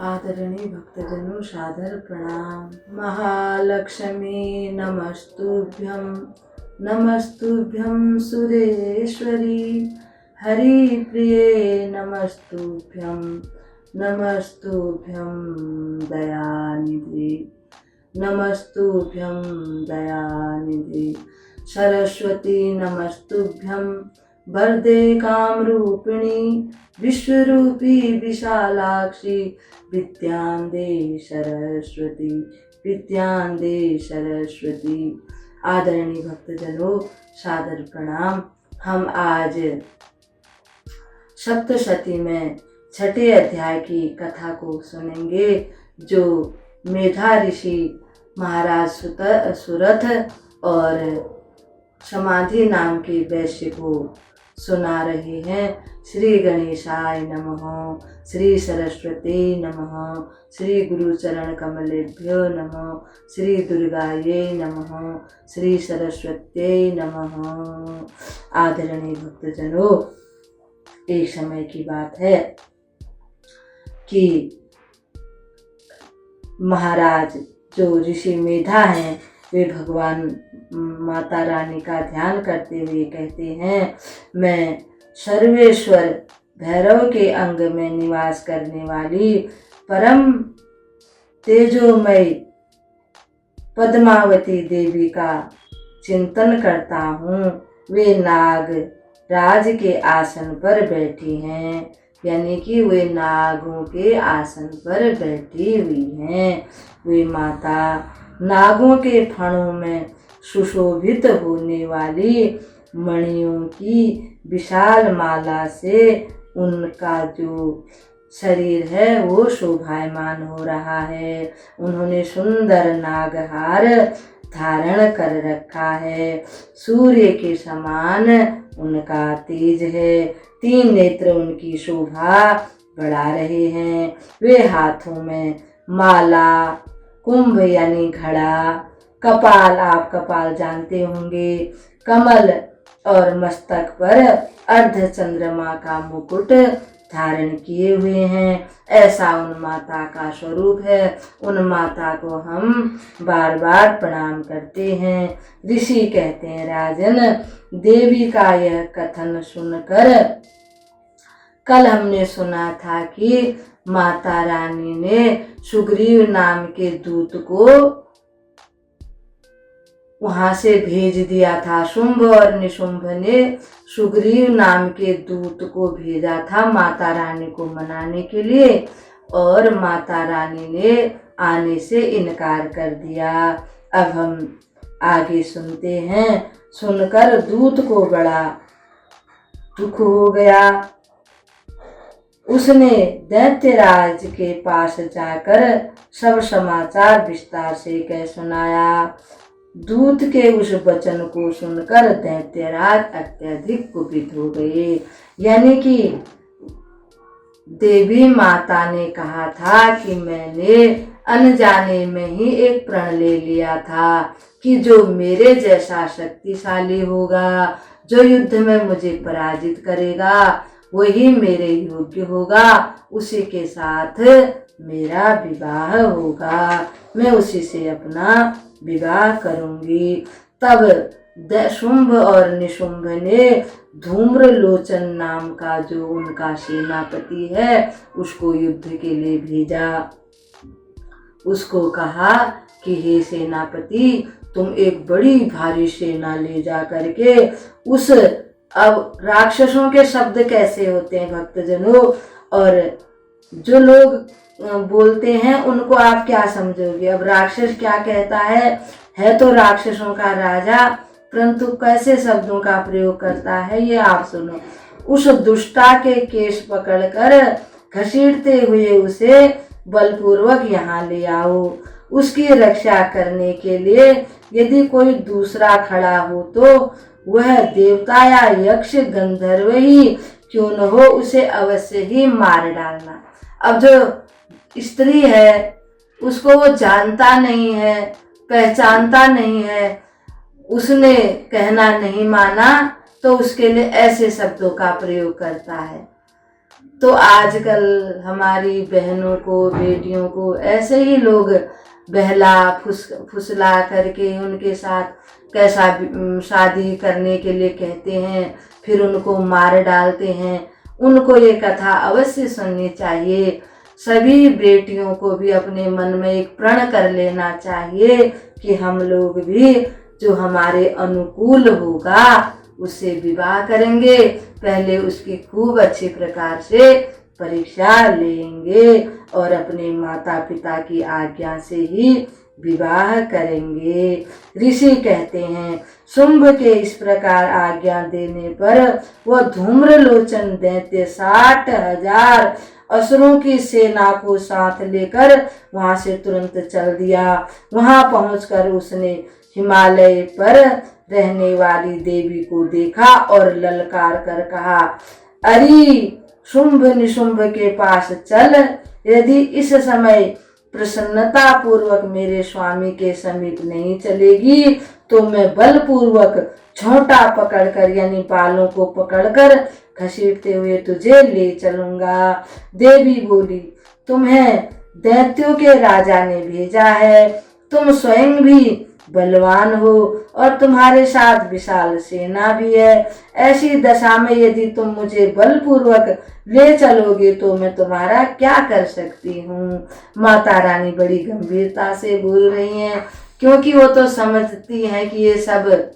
आदरणीय भक्तजनों सादर प्रणाम। महालक्ष्मी नमस्तुभ्यं, नमस्तुभ्यं सुरेश्वरी। हरिप्रिये नमस्तुभ्यं, नमस्तुभ्यं दयानिधि, नमस्तुभ्यं दयानिधि। सरस्वती नमस्तुभ्यं, वरदे कामरूपिणी, विश्वरूपी विशालाक्षी, विद्यां दे सरस्वती, विद्यां दे सरस्वती। आदरणीय भक्तजनों सादर प्रणाम। हम आज सप्तशती में छठे अध्याय की कथा को सुनेंगे, जो मेधा ऋषि महाराज सुरथ और समाधि नाम के वैश्य को सुना रहे हैं। श्री गणेशाय नमः, श्री सरस्वती नमः, श्री गुरुचरण कमलेभ्यो नमः, श्री दुर्गाये नमः, श्री सरस्वत्यै नमः। आदरणीय भक्तजनों, एक समय की बात है कि महाराज जो ऋषि मेधा हैं, वे भगवान माता रानी का ध्यान करते हुए कहते हैं, मैं सर्वेश्वर भैरव के अंग में निवास करने वाली परम तेजोमयी पद्मावती देवी का चिंतन करता हूँ। वे नाग राज के आसन पर बैठी हैं, यानी कि वे नागों के आसन पर बैठी हुई हैं। वे माता नागों के फणों में सुशोभित होने वाली मणियों की विशाल माला से उनका जो शरीर है वो शोभायमान हो रहा है। उन्होंने सुंदर नागहार धारण कर रखा है। सूर्य के समान उनका तेज है। 3 नेत्र उनकी शोभा बढ़ा रहे हैं। वे हाथों में माला, कुंभ यानी घड़ा, कपाल, आप कपाल जानते होंगे, कमल और मस्तक पर अर्ध चंद्रमा का मुकुट धारण किए हुए हैं। ऐसा उन माता का स्वरूप है। उन माता को हम बार बार प्रणाम करते हैं। ऋषि कहते हैं, राजन, देवी का यह कथन सुनकर कल हमने सुना था कि माता रानी ने सुग्रीव नाम के दूत को वहां से भेज दिया था। शुंभ और निशुंभ ने सुग्रीव नाम के दूत को भेजा था माता रानी को मनाने के लिए, और माता रानी ने आने से इनकार कर दिया। अब हम आगे सुनते हैं। सुनकर दूत को बड़ा दुख हो गया। उसने दैत्यराज के पास जाकर सब समाचार विस्तार से कह सुनाया। दूत के उस वचन को सुनकर दैत्यराज अत्यधिक कुपित हो गए। यानी कि देवी माता ने कहा था कि मैंने अनजाने में ही एक प्रण ले लिया था कि जो मेरे जैसा शक्तिशाली होगा, जो युद्ध में मुझे पराजित करेगा, वही मेरे योग्य होगा, उसी के साथ मेरा विवाह होगा, मैं उसी से अपना विवाह करूंगी। तब शुंभ और निशुंभ ने धूम्रलोचन नाम का जो उनका सेनापति है उसको युद्ध के लिए भेजा। उसको कहा कि हे सेनापति, तुम एक बड़ी भारी सेना ले जा करके उस, अब राक्षसों के शब्द कैसे होते हैं भक्तजनों, और जो लोग बोलते हैं उनको आप क्या समझोगे। अब राक्षस क्या कहता है तो राक्षसों का राजा, परंतु कैसे शब्दों का प्रयोग करता है ये आप सुनो। उस दुष्टा के केश पकड़कर घसीटते हुए उसे बलपूर्वक यहाँ ले आओ। उसकी रक्षा करने के लिए यदि कोई दूसरा खड़ा हो तो वह देवता या यक्ष गंधर्व ही क्यों न हो, उसे अवश्य ही मार डालना। अब जो स्त्री है उसको वो जानता नहीं है, पहचानता नहीं है, उसने कहना नहीं माना तो उसके लिए ऐसे शब्दों का प्रयोग करता है। तो आजकल हमारी बहनों को, बेटियों को ऐसे ही लोग बहला फुसला करके उनके साथ कैसा शादी करने के लिए कहते हैं, फिर उनको मार डालते हैं। उनको ये कथा अवश्य सुननी चाहिए। सभी बेटियों को भी अपने मन में एक प्रण कर लेना चाहिए कि हम लोग भी जो हमारे अनुकूल होगा उससे विवाह करेंगे। पहले उसकी खूब अच्छी प्रकार से परीक्षा लेंगे और अपने माता पिता की आज्ञा से ही विवाह करेंगे। ऋषि कहते हैं, शुंभ के इस प्रकार आज्ञा देने पर वह धूम्रलोचन दैत्य 60,000 असुरों की सेना को साथ लेकर वहां से तुरंत चल दिया। वहां पहुंचकर उसने हिमालय पर रहने वाली देवी को देखा और ललकार कर कहा, अरे शुंभ निशुंभ के पास चल। यदि इस समय प्रसन्नता पूर्वक मेरे स्वामी के समीप नहीं चलेगी तो मैं बलपूर्वक झोंटा पकड़कर यानी बालों को पकड़कर घसीटते हुए तुझे ले चलूंगा। देवी बोली, तुम्हें दैत्यों के राजा ने भेजा है, तुम स्वयं भी बलवान हो और तुम्हारे साथ विशाल सेना भी है। ऐसी दशा में यदि तुम मुझे बलपूर्वक ले चलोगे तो मैं तुम्हारा क्या कर सकती हूँ। माता रानी बड़ी गंभीरता से बोल रही हैं, क्योंकि वो तो समझती हैं कि ये सब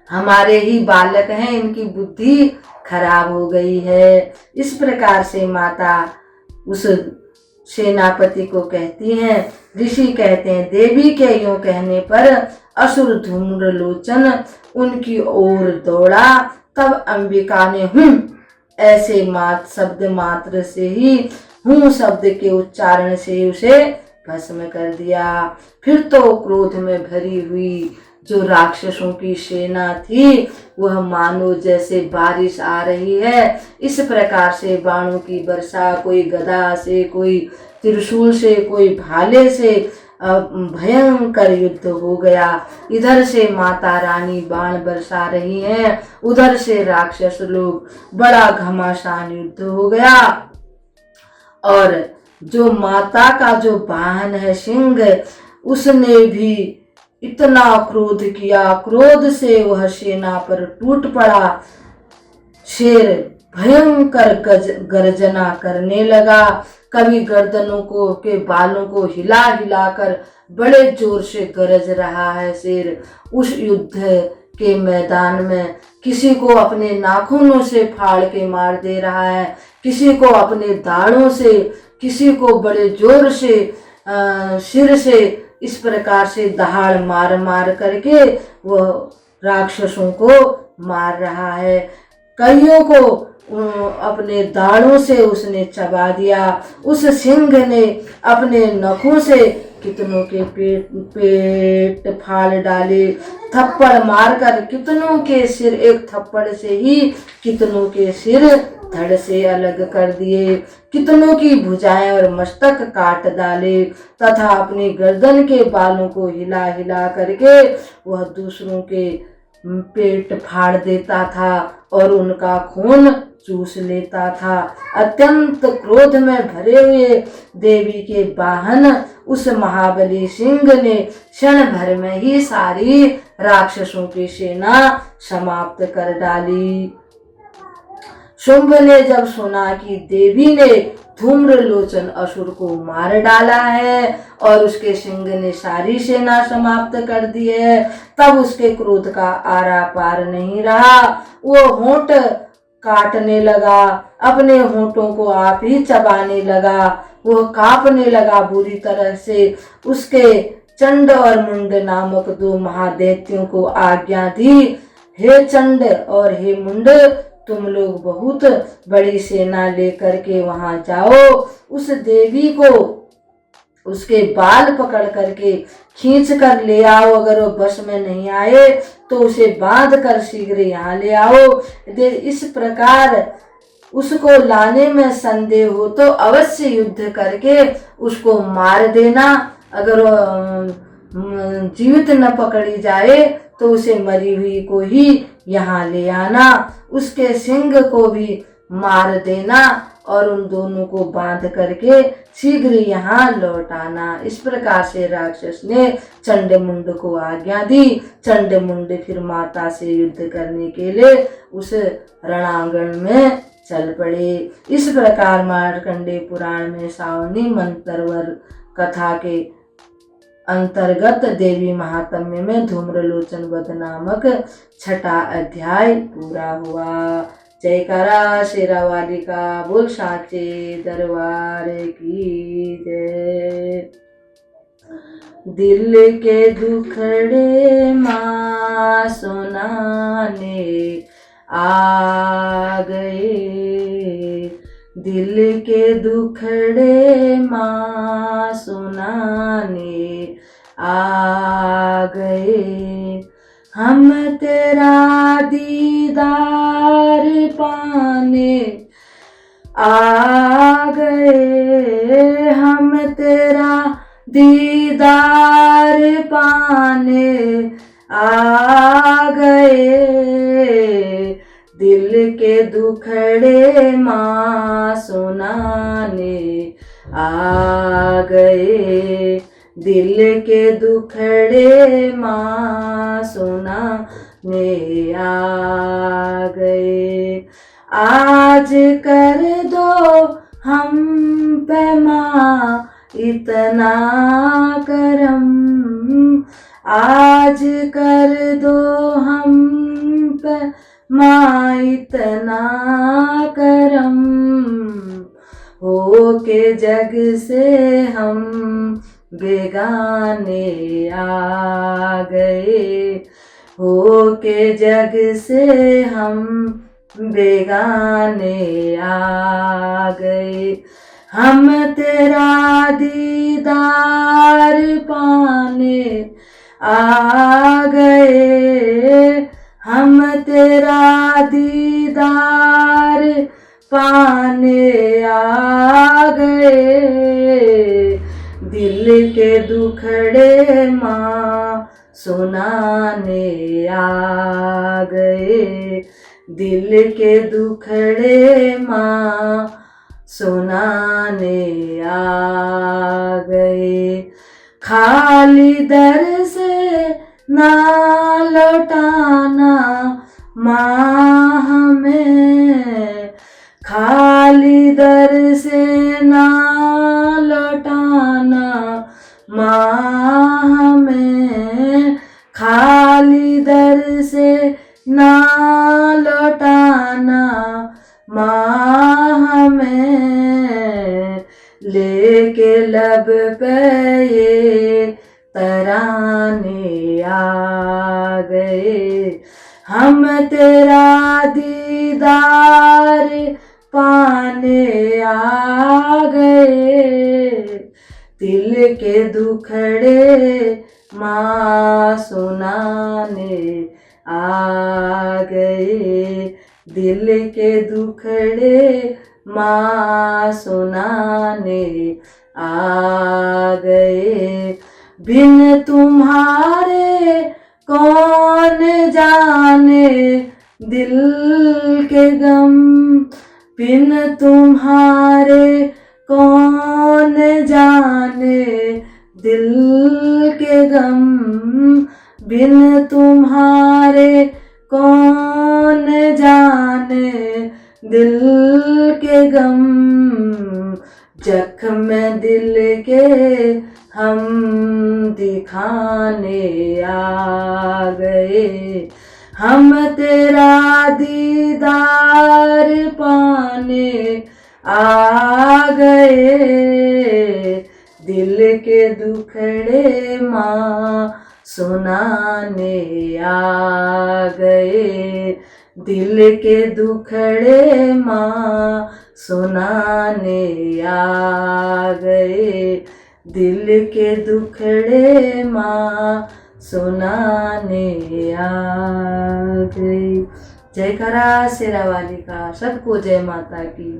हमारे ही बालक हैं, इनकी बुद्धि खराब हो गई है। इस प्रकार से माता उस सेनापति को कहती हैं। ऋषि कहते हैं, देवी के यूं कहने पर असुर धूम्रलोचन उनकी ओर दौड़ा। तब अंबिका ने ऐसे शब्द मात्र से ही शब्द के उच्चारण से उसे भस्म कर दिया। फिर तो क्रोध में भरी हुई जो राक्षसों की सेना थी वह मानो जैसे बारिश आ रही है, इस प्रकार से बाणों की वर्षा, कोई गदा से, कोई त्रिशूल से, कोई भाले से भयंकर युद्ध हो गया। इधर से माता रानी बाण बरसा रही हैं, उधर से राक्षस लोग, बड़ा घमासान युद्ध हो गया। और जो माता का जो वाहन है सिंह, उसने भी इतना क्रोध किया, क्रोध से वह सेना पर टूट पड़ा। शेर भयंकर गर्जना करने लगा, कभी गर्दनों को के बालों को हिला हिलाकर बड़े जोर से गरज रहा है शेर। उस युद्ध के मैदान में किसी को अपने नाखूनों से फाड़ के मार दे रहा है, किसी को अपने दाढ़ों से, किसी को बड़े जोर से सिर से, इस प्रकार से दहाड़ मार मार करके वह राक्षसों को मार रहा है। कईयों को अपने दाढ़ों से उसने चबा दिया। उस सिंह ने अपने नखों से कितनों के पेट फाड़ डाले, थप्पड़ मारकर कितनों के सिर, एक थप्पड़ से ही कितनों के सिर धड़ से अलग कर दिए, कितनों की भुजाएं और मस्तक काट डाले, तथा अपनी गर्दन के बालों को हिला हिला करके वह दूसरों के पेट फाड़ देता था और उनका खून चूस लेता था। अत्यंत क्रोध में भरे हुए देवी के वाहन उस महाबली सिंह ने क्षण भर में ही सारी राक्षसों की सेना समाप्त कर डाली। शुंभ ने जब सुना कि देवी ने धूम्रलोचन असुर को मार डाला है और उसके सिंह ने सारी सेना समाप्त कर दी है, तब उसके क्रोध का आरा पार नहीं रहा। वो होंठ काटने लगा, अपने होंठों को आप ही चबाने लगा, वो कांपने लगा बुरी तरह से। उसके चंड और मुंड नामक 2 महादैत्यों को आज्ञा दी, हे चंड और हे मुंड, तुम लोग बहुत बड़ी सेना लेकर के वहां जाओ, उस देवी को उसके बाल पकड़ करके खींच कर ले आओ। अगर वो बस में नहीं आए तो उसे बांध कर शीघ्र यहाँ ले आओ। इस प्रकार उसको लाने में संदेह हो तो अवश्य युद्ध करके उसको मार देना। अगर जीवित न पकड़ी जाए तो उसे मरी हुई को ही यहाँ ले आना, उसके सिंह को भी मार देना और उन दोनों को बांध करके शीघ्र यहाँ लौट आना। इस प्रकार से राक्षस ने चंडमुंड को आज्ञा दी। चंडमुंड फिर माता से युद्ध करने के लिए उस रणांगण में चल पड़े। इस प्रकार मार्कंडेय पुराण में सावनी मंत्रवर कथा के अंतर्गत देवी महात्म्य में धूम्रलोचन वध नामक 6ठा अध्याय पूरा हुआ। जयकारा शेरावाली का, बोल साचे दरबार की जय। दिल के दुखड़े माँ सुनाने आ गए, दिल के दुखड़े माँ सुनाने आ गए। हम तेरा दीदार पाने आ गए, हम तेरा दीदार पाने आ गए। दिल के दुखड़े माँ सुनाने आ गए, दिल के दुखड़े माँ सुनाने आ गए। आज कर दो हम पे माँ इतना करम, आज कर दो हम पे माँ इतना करम। हो के जग से हम बेगाने आ गए, हो के जग से हम बेगाने आ गए। हम तेरा दीदार पाने आ गए, हम तेरा दीदार पाने आ गए। दिल के दुखड़े माँ सुनाने आ गए, दिल के दुखड़े माँ सुनाने आ गए। खाली दर से ना लौटाना माँ हमें, खाली दर से ना लौटाना माँ हमें, खाली दर से ना लौटाना माँ हमें। लेके लब पे ये तराने आ गए, हम तेरा दीदार पाने आ गए। दिल के दुखड़े माँ सुनाने आ गए, दिल के दुखड़े माँ सुनाने आ गए। बिन तुम्हारे कौन जाने दिल के गम, बिन तुम्हारे कौन जाने दिल के गम, बिन तुम्हारे कौन जाने दिल के गम। जख्म दिल के हम दिखाने आ गए, हम तेरा दीदार पाने आ गए। दिल के दुखड़े माँ सुनाने आ गए, दिल के दुखड़े माँ सुनाने आ गए, दिल के दुखड़े माँ सुनाने आ गए। जयकारा शेरावाली का, सबको जय माता की।